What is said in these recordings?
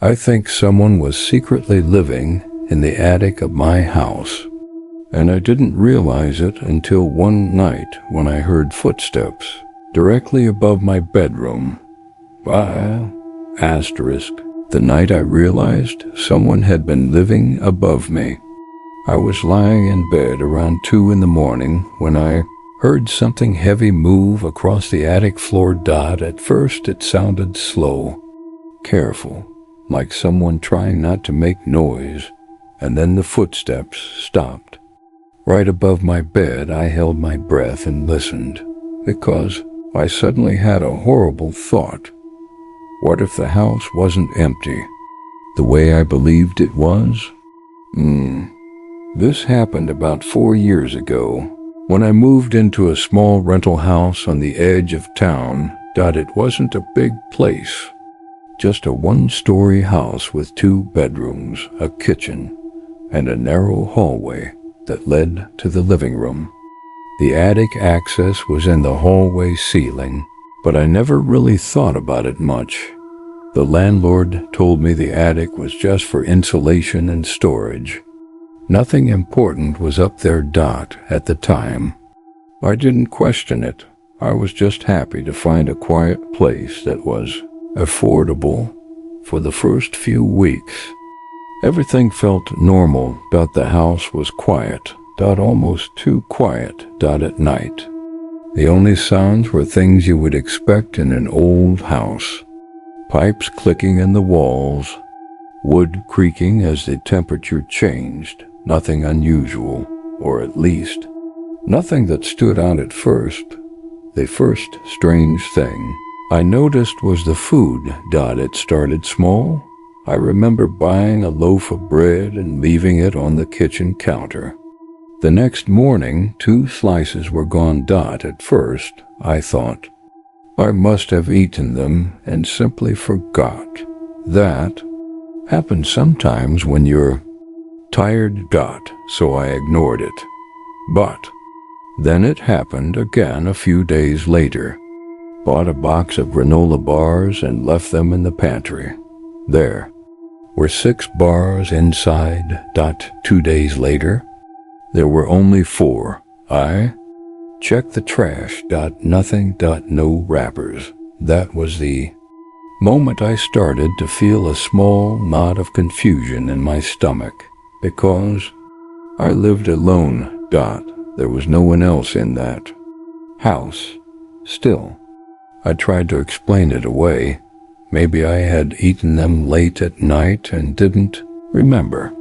I think someone was secretly living in the attic of my house, and I didn't realize it until one night when I heard footsteps directly above my bedroom. The night I realized someone had been living above me. I was lying in bed around 2 in the morning when I heard something heavy move across the attic floor. At first it sounded slow, careful, like someone trying not to make noise, and then the footsteps stopped. Right above my bed, I held my breath and listened, because I suddenly had a horrible thought. What if the house wasn't empty, the way I believed it was? This happened about 4 years ago, when I moved into a small rental house on the edge of town. It wasn't a big place, just a one-story house with 2 bedrooms, a kitchen, and a narrow hallway that led to the living room. The attic access was in the hallway ceiling, but I never really thought about it much. The landlord told me the attic was just for insulation and storage. Nothing important was up there. At the time, I didn't question it. I was just happy to find a quiet place that was affordable. For the first few weeks, everything felt normal. The house was quiet, almost too quiet. At night, the only sounds were things you would expect in an old house. Pipes clicking in the walls, wood creaking as the temperature changed. Nothing unusual, or at least, nothing that stood out at first. The first strange thing I noticed was the food. It started small. I remember buying a loaf of bread and leaving it on the kitchen counter. The next morning, 2 slices were gone. At first, I thought, I must have eaten them and simply forgot. That happens sometimes when you're tired. So I ignored it. But then it happened again a few days later. Bought a box of granola bars and left them in the pantry. There were 6 bars inside. 2 days later, there were only 4. I checked the trash. Nothing. No wrappers. That was the moment I started to feel a small knot of confusion in my stomach, because I lived alone. There was no one else in that house. Still, I tried to explain it away. Maybe I had eaten them late at night and didn't remember.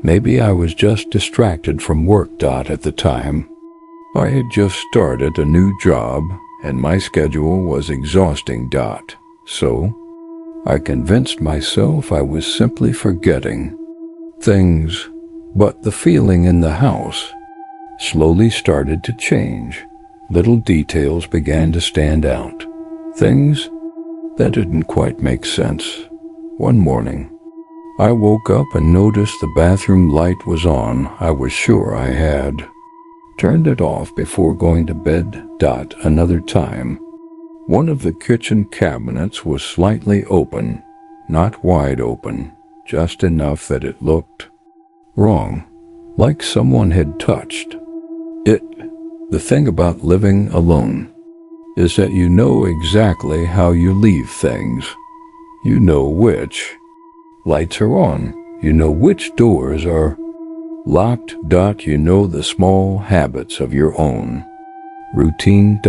Maybe I was just distracted from work. At the time, I had just started a new job and my schedule was exhausting. So I convinced myself I was simply forgetting things, but the feeling in the house slowly started to change. Little details began to stand out. Things that didn't quite make sense. One morning, I woke up and noticed the bathroom light was on. I was sure I had turned it off before going to bed. Another time, one of the kitchen cabinets was slightly open, not wide open, just enough that it looked wrong, like someone had touched it. The thing about living alone is that you know exactly how you leave things. You know which lights are on. You know which doors are locked. You know the small habits of your own routine.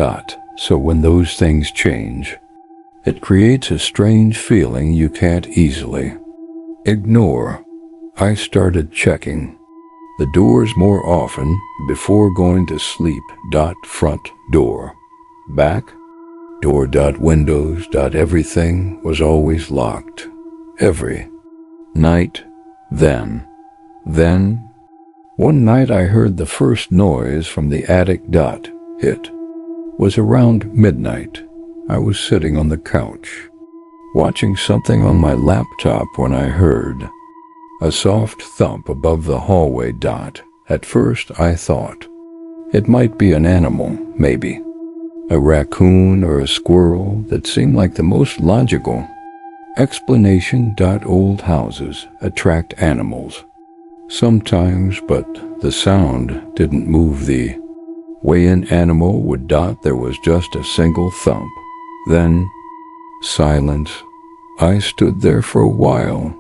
So when those things change, it creates a strange feeling you can't easily ignore. I started checking the doors more often before going to sleep. Front door, back door. Windows. Everything was always locked. Every night. Then, one night I heard the first noise from the attic. It was around midnight. I was sitting on the couch, watching something on my laptop when I heard a soft thump above the hallway. At first I thought it might be an animal, maybe a raccoon or a squirrel. That seemed like the most logical Explanation. Old houses attract animals. Sometimes, but the sound didn't move the way an animal would. There was just a single thump. Then, silence. I stood there for a while,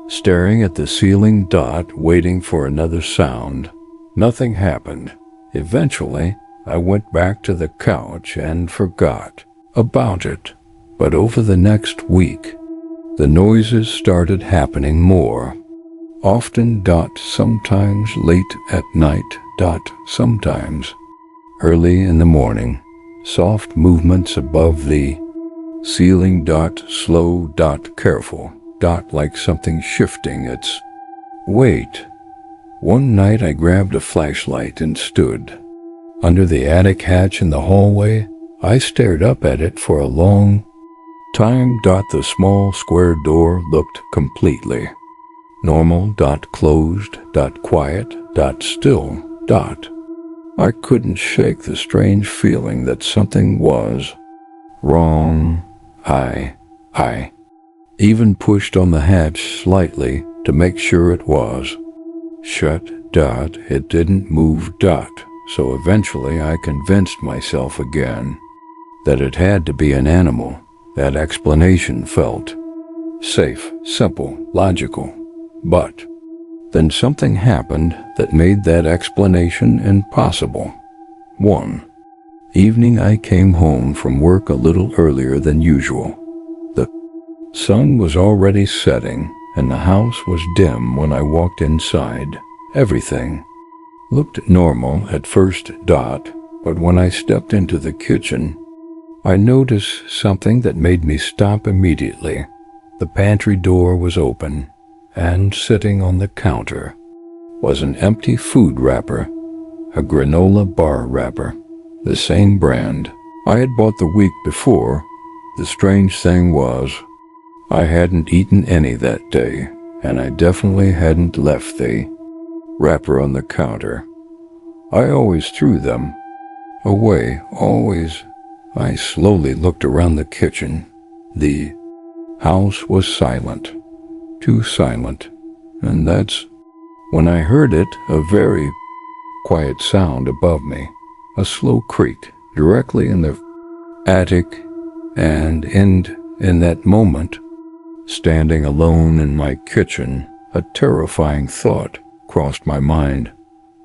staring at the ceiling. Waiting for another sound. Nothing happened. Eventually, I went back to the couch and forgot about it. But over the next week, the noises started happening more often. Sometimes late at night. Sometimes early in the morning. Soft movements above the ceiling. Slow. Careful. Like something shifting its weight. One night I grabbed a flashlight and stood under the attic hatch in the hallway. I stared up at it for a long time. The small square door looked completely normal. Closed. Quiet. Still. I couldn't shake the strange feeling that something was wrong. I even pushed on the hatch slightly to make sure it was shut. It didn't move. So eventually I convinced myself again that it had to be an animal. That explanation felt safe, simple, logical. But then something happened that made that explanation impossible. One evening I came home from work a little earlier than usual. The sun was already setting and the house was dim when I walked inside. Everything looked normal at first. But when I stepped into the kitchen, I noticed something that made me stop immediately. The pantry door was open, and sitting on the counter was an empty food wrapper, a granola bar wrapper, the same brand I had bought the week before. The strange thing was, I hadn't eaten any that day, and I definitely hadn't left the wrapper on the counter. I always threw them away, always. I slowly looked around the kitchen. The house was silent, too silent, and that's when I heard it, a very quiet sound above me, a slow creak directly in the attic, and in that moment, standing alone in my kitchen, a terrifying thought crossed my mind.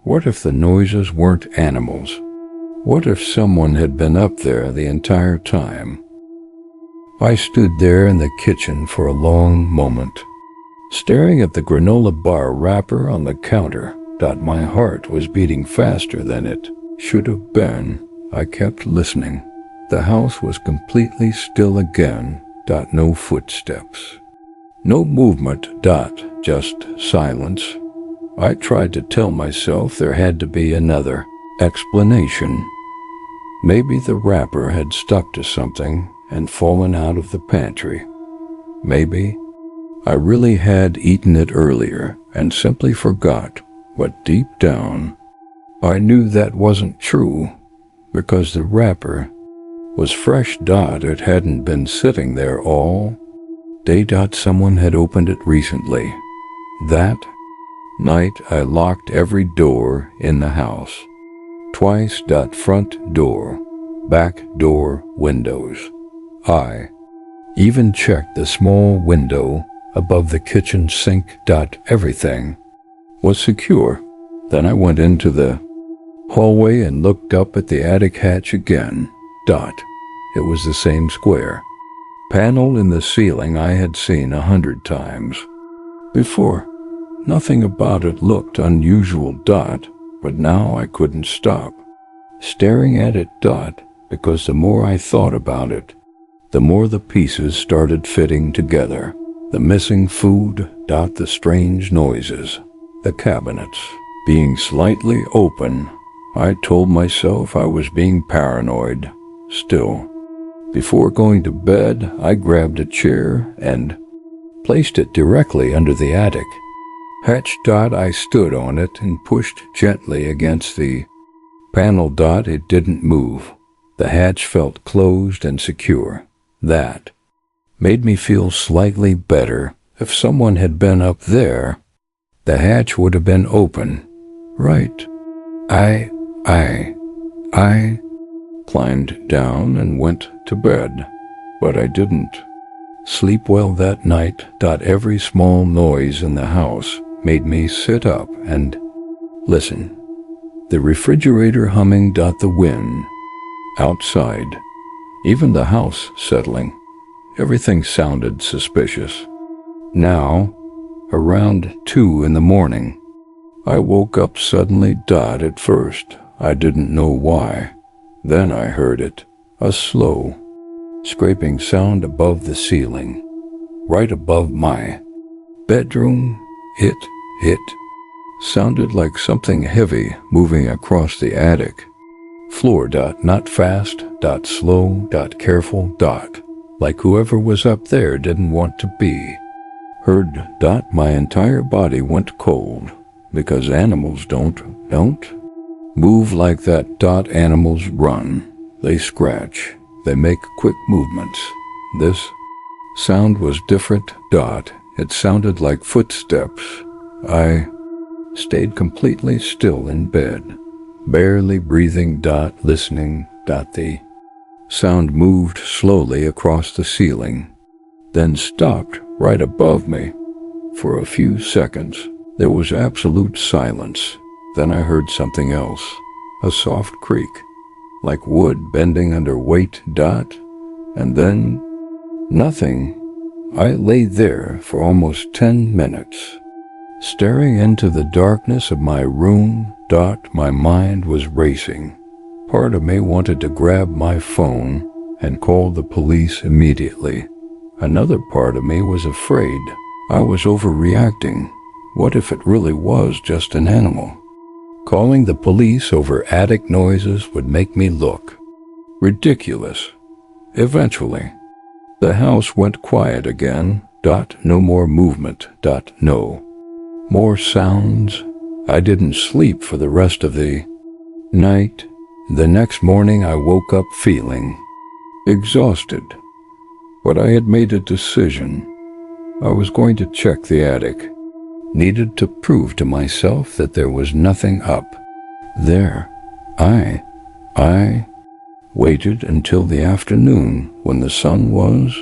What if the noises weren't animals? What if someone had been up there the entire time? I stood there in the kitchen for a long moment, staring at the granola bar wrapper on the counter. My heart was beating faster than it should have been. I kept listening. The house was completely still again. No footsteps. No movement. Just silence. I tried to tell myself there had to be another explanation. Maybe the wrapper had stuck to something and fallen out of the pantry. Maybe I really had eaten it earlier and simply forgot. But deep down, I knew that wasn't true, because the wrapper was fresh. It hadn't been sitting there all day. Someone had opened it recently. That night I locked every door in the house. Twice. Front door, back door, windows. I even checked the small window above the kitchen sink. Everything was secure. Then I went into the hallway and looked up at the attic hatch again. It was the same square panel in the ceiling I had seen 100 times before. Nothing about it looked unusual. But now I couldn't stop staring at it. Because the more I thought about it, the more the pieces started fitting together. The missing food. The strange noises. The cabinets being slightly open. I told myself I was being paranoid. Still, before going to bed, I grabbed a chair and placed it directly under the attic hatch. I stood on it and pushed gently against the panel. It didn't move. The hatch felt closed and secure. That made me feel slightly better. If someone had been up there, the hatch would have been open. Right. I climbed down and went to bed, but I didn't sleep well that night. Every small noise in the house made me sit up and listen. The refrigerator humming. The wind outside, even the house settling. Everything sounded suspicious. Now, around 2 in the morning, I woke up suddenly. At first, I didn't know why. Then I heard it, a slow, scraping sound above the ceiling, right above my bedroom. It sounded like something heavy moving across the attic floor. Not fast, slow, careful, like whoever was up there didn't want to be heard. My entire body went cold, because animals don't move like that. Animals run, they scratch, they make quick movements. This sound was different. It sounded like footsteps. I stayed completely still in bed, barely breathing. Listening. The sound moved slowly across the ceiling, then stopped right above me. For a few seconds, there was absolute silence. Then I heard something else, a soft creak, like wood bending under weight. And then nothing. I lay there for almost 10 minutes, staring into the darkness of my room. My mind was racing. Part of me wanted to grab my phone and call the police immediately. Another part of me was afraid I was overreacting. What if it really was just an animal? Calling the police over attic noises would make me look ridiculous. Eventually, the house went quiet again. No more movement. No more sounds. I didn't sleep for the rest of the night. The next morning I woke up feeling exhausted, but I had made a decision. I was going to check the attic. Needed to prove to myself that there was nothing up there. I waited until the afternoon when the sun was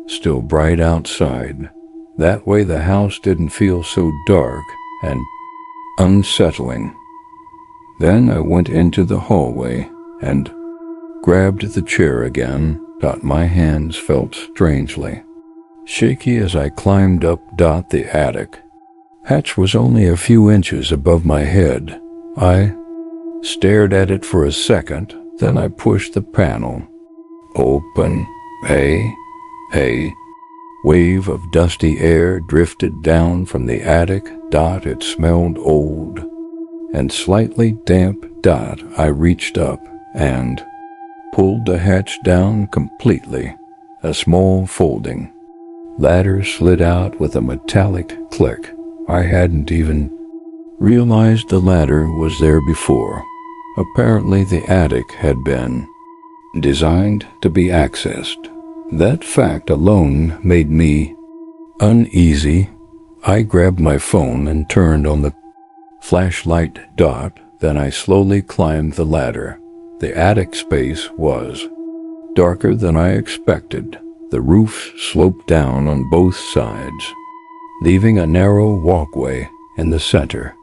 still bright outside. That way the house didn't feel so dark and unsettling. Then I went into the hallway and grabbed the chair again. My hands felt strangely shaky as I climbed up. The attic hatch was only a few inches above my head. I stared at it for a second, then I pushed the panel open. A wave of dusty air drifted down from the attic. It smelled old and slightly damp. I reached up and pulled the hatch down completely. A small folding ladder slid out with a metallic click. I hadn't even realized the ladder was there before. Apparently the attic had been designed to be accessed. That fact alone made me uneasy. I grabbed my phone and turned on the flashlight. Then I slowly climbed the ladder. The attic space was darker than I expected. The roof sloped down on both sides, leaving a narrow walkway in the center.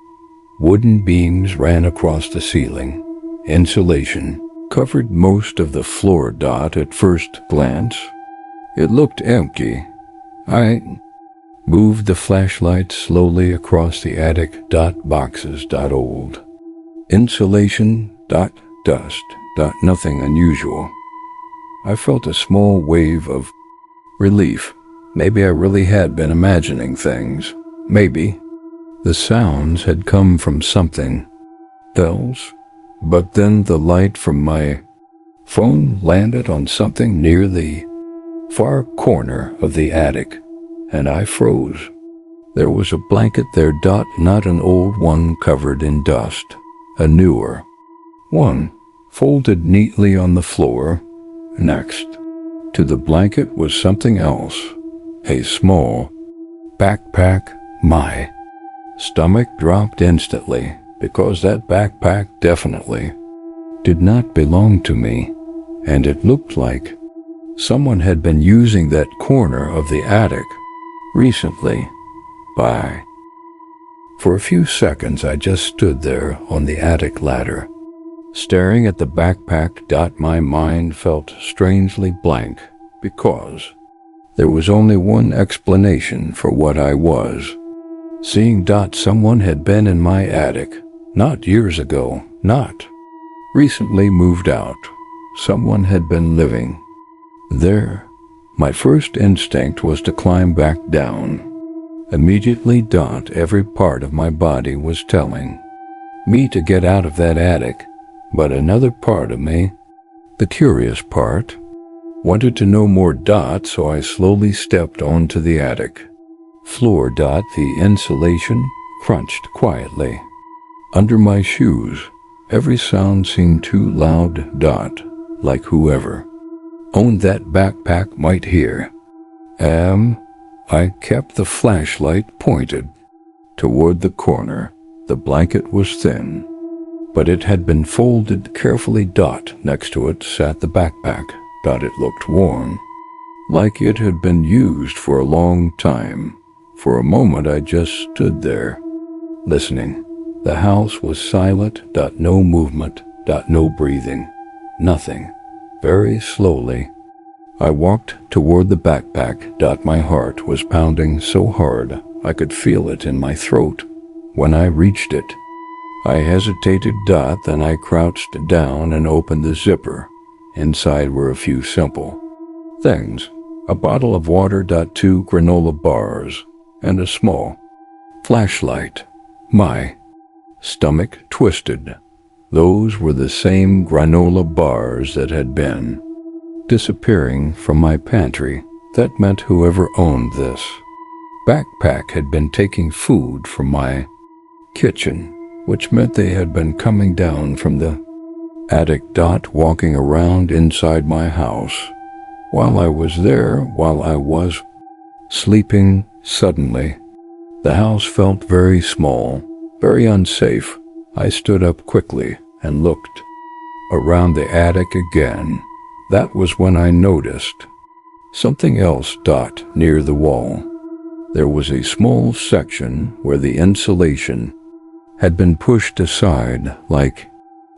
Wooden beams ran across the ceiling. Insulation covered most of the floor. At first glance, it looked empty. I moved the flashlight slowly across the attic. Boxes. Old insulation. Dust. Nothing unusual. I felt a small wave of relief. Maybe I really had been imagining things. Maybe the sounds had come from something else. But then the light from my phone landed on something near the far corner of the attic, and I froze. There was a blanket there. Not an old one covered in dust. A newer one, folded neatly on the floor next to the blanket was something else. A small backpack. My stomach dropped instantly, because that backpack definitely did not belong to me, and it looked like someone had been using that corner of the attic recently. For a few seconds I just stood there on the attic ladder, staring at the backpack. My mind felt strangely blank, because there was only one explanation for what I was seeing. Someone had been in my attic, not years ago, not recently moved out. Someone had been living there. My first instinct was to climb back down. Immediately, every part of my body was telling me to get out of that attic, but another part of me, the curious part, wanted to know more. So I slowly stepped onto the attic floor. The insulation crunched quietly under my shoes. Every sound seemed too loud. Like whoever owned that backpack might hear. I kept the flashlight pointed toward the corner. The blanket was thin, but it had been folded carefully. Next to it sat the backpack. It looked worn, like it had been used for a long time. For a moment I just stood there, listening. The house was silent. No movement. No breathing. Nothing. Very slowly I walked toward the backpack. My heart was pounding so hard I could feel it in my throat. When I reached it, I hesitated. Then I crouched down and opened the zipper. Inside were a few simple things: a bottle of water, 2 granola bars, and a small flashlight. My stomach twisted. Those were the same granola bars that had been disappearing from my pantry. That meant whoever owned this backpack had been taking food from my kitchen, which meant they had been coming down from the attic. Walking around inside my house while I was there, while I was sleeping. Suddenly, the house felt very small, very unsafe. I stood up quickly and looked around the attic again. That was when I noticed something else. Near the wall, there was a small section where the insulation had been pushed aside, like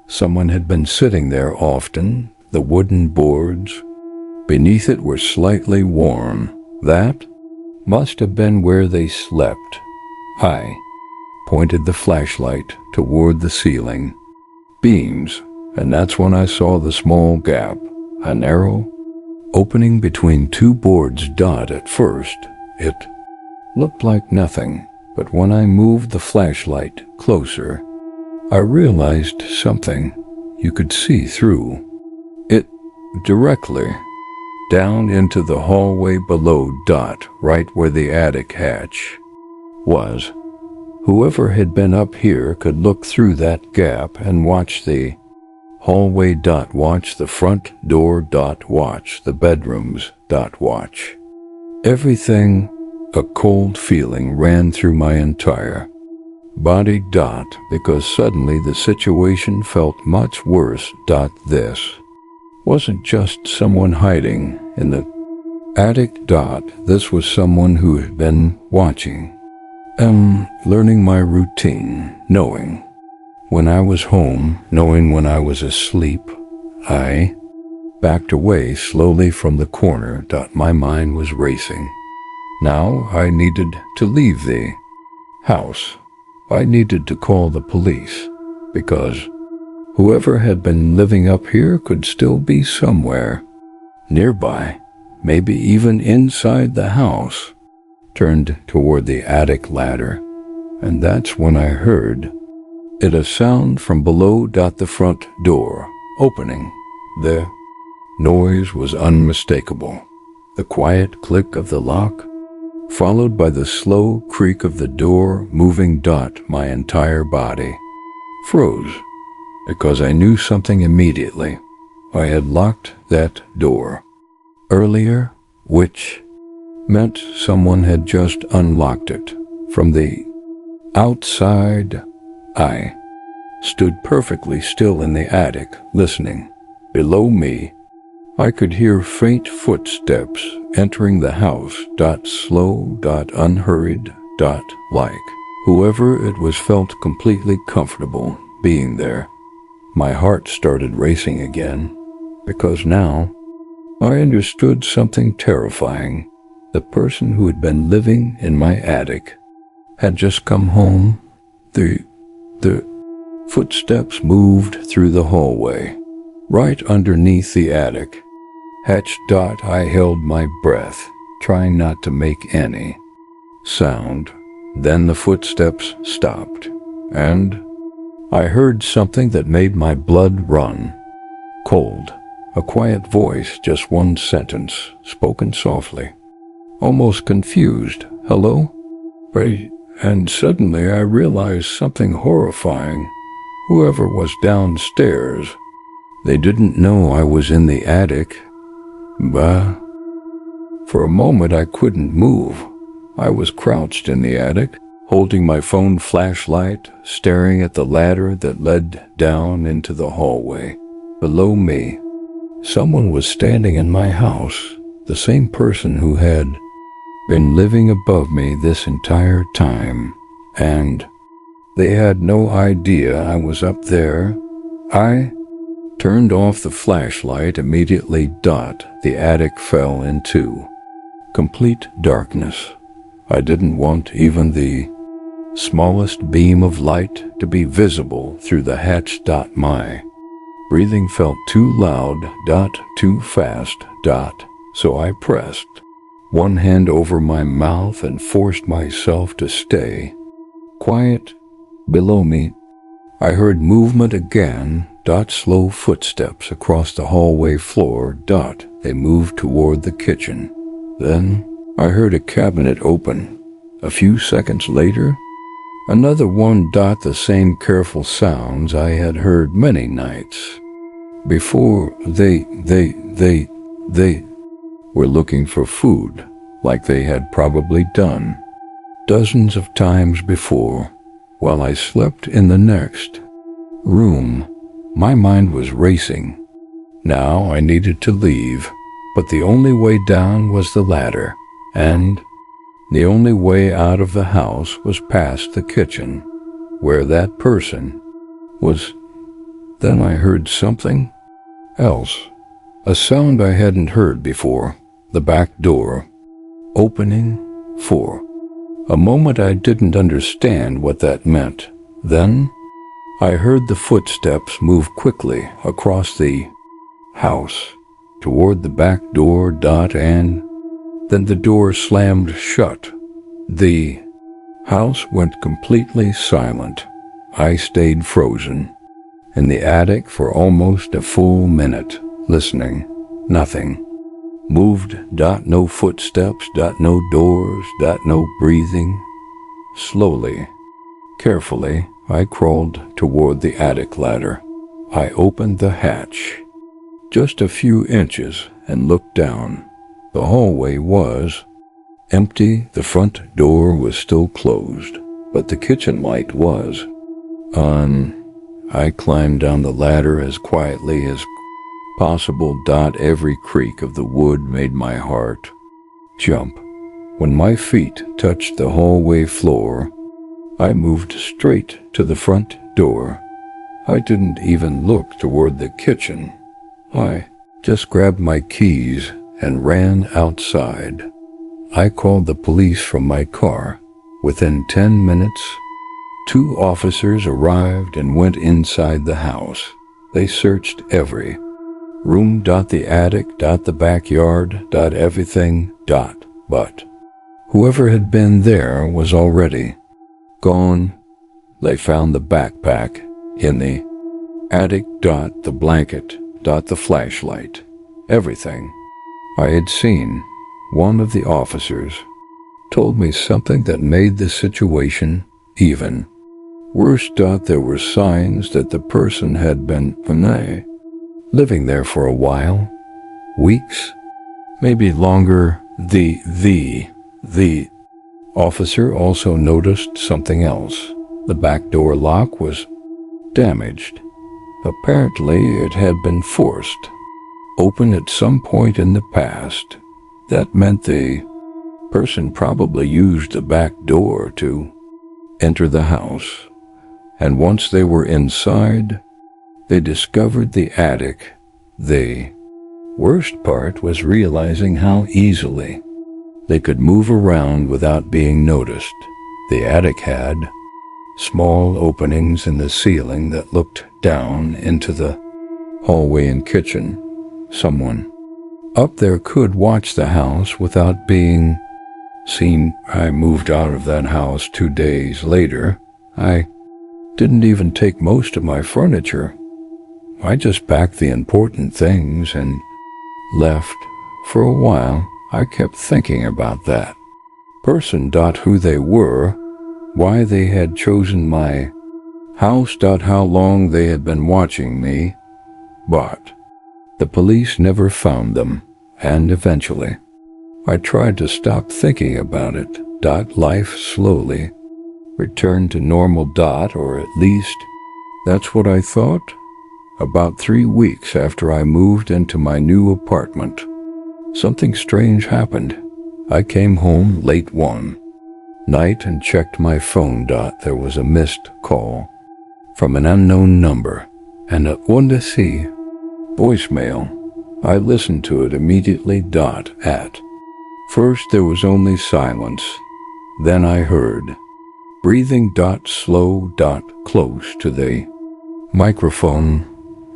someone had been sitting there often. The wooden boards beneath it were slightly worn. That must have been where they slept. I pointed the flashlight toward the ceiling beams, and that's when I saw the small gap, a narrow opening between 2 boards. At first, it looked like nothing, but when I moved the flashlight closer, I realized something. You could see through it directly down into the hallway below. Right where the attic hatch was. Whoever had been up here could look through that gap and watch the hallway. Watch the front door. Watch the bedrooms. Watch everything. A cold feeling ran through my entire body. Because suddenly the situation felt much worse. This wasn't just someone hiding in the attic. This was someone who had been watching, learning my routine, knowing when I was home, knowing when I was asleep. I backed away slowly from the corner. My mind was racing. Now I needed to leave the house. I needed to call the police, because whoever had been living up here could still be somewhere nearby, maybe even inside the house. Turned toward the attic ladder, and that's when I heard it, a sound from below. The front door opening. The noise was unmistakable. The quiet click of the lock, followed by the slow creak of the door moving. My entire body froze, because I knew something immediately. I had locked that door. earlier, which meant someone had just unlocked it. From the outside, I stood perfectly still in the attic, listening. Below me, I could hear faint footsteps entering the house, slow, unhurried, like whoever it was felt completely comfortable being there. My heart started racing again, because now I understood something terrifying. The person who had been living in my attic had just come home. The footsteps moved through the hallway, right underneath the attic hatch. I held my breath, trying not to make any sound. Then the footsteps stopped, and I heard something that made my blood run cold. A quiet voice, just one sentence, spoken softly, almost confused. Hello? And suddenly I realized something horrifying. Whoever was downstairs, they didn't know I was in the attic. Bah. For a moment I couldn't move. I was crouched in the attic, holding my phone flashlight, staring at the ladder that led down into the hallway. Below me, someone was standing in my house, the same person who had been living above me this entire time, and they had no idea I was up there. I turned off the flashlight immediately. The attic fell into complete darkness. I didn't want even the smallest beam of light to be visible through the hatch. My breathing felt too loud, too fast, so I pressed one hand over my mouth and forced myself to stay quiet. Below me, I heard movement again, slow footsteps across the hallway floor. They moved toward the kitchen. Then I heard a cabinet open. A few seconds later, another one. The same careful sounds I had heard many nights before. They were looking for food, like they had probably done dozens of times before. While I slept in the next room, my mind was racing. Now I needed to leave, but the only way down was the ladder, and the only way out of the house was past the kitchen, where that person was. Then I heard something else, a sound I hadn't heard before, the back door opening. For a moment I didn't understand what that meant. Then I heard the footsteps move quickly across the house toward the back door. And then the door slammed shut. The house went completely silent. I stayed frozen in the attic for almost a full minute, listening. Nothing moved. No footsteps. No doors. No breathing. Slowly, carefully, I crawled toward the attic ladder. I opened the hatch just a few inches and looked down. The hallway was empty. The front door was still closed, but the kitchen light was on. I climbed down the ladder as quietly as possible. Every creak of the wood made my heart jump. When my feet touched the hallway floor, I moved straight to the front door. I didn't even look toward the kitchen. I just grabbed my keys and ran outside. I called the police from my car. Within 10 minutes, 2 officers arrived and went inside the house. They searched every room. The attic. The backyard. Everything. But whoever had been there was already gone. They found the backpack in the attic. The blanket. The flashlight. Everything I had seen. One of the officers told me something that made the situation even worse. There were signs that the person had been living there for a while, weeks, maybe longer. The officer also noticed something else. The back door lock was damaged. Apparently, it had been forced open at some point in the past. That meant the person probably used the back door to enter the house. And once they were inside, they discovered the attic. The worst part was realizing how easily they could move around without being noticed. The attic had small openings in the ceiling that looked down into the hallway and kitchen. Someone up there could watch the house without being seen. I moved out of that house 2 days later. I didn't even take most of my furniture. I just packed the important things and left. For a while, I kept thinking about that person. Who they were, why they had chosen my house. How long they had been watching me. But the police never found them, and eventually, I tried to stop thinking about it. Life slowly returned to normal. Or at least, that's what I thought. About 3 weeks after I moved into my new apartment, something strange happened. I came home late one night and checked my phone. There was a missed call from an unknown number, and a see voicemail. I listened to it immediately. At first there was only silence. Then I heard breathing. Slow. Close to the microphone.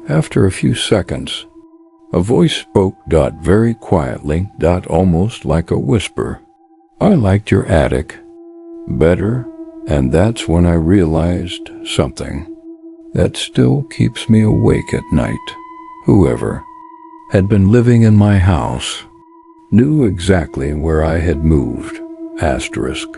After a few seconds, a voice spoke. Very quietly. Almost like a whisper. I liked your attic better, and that's when I realized something that still keeps me awake at night. Whoever had been living in my house knew exactly where I had moved. Asterisk.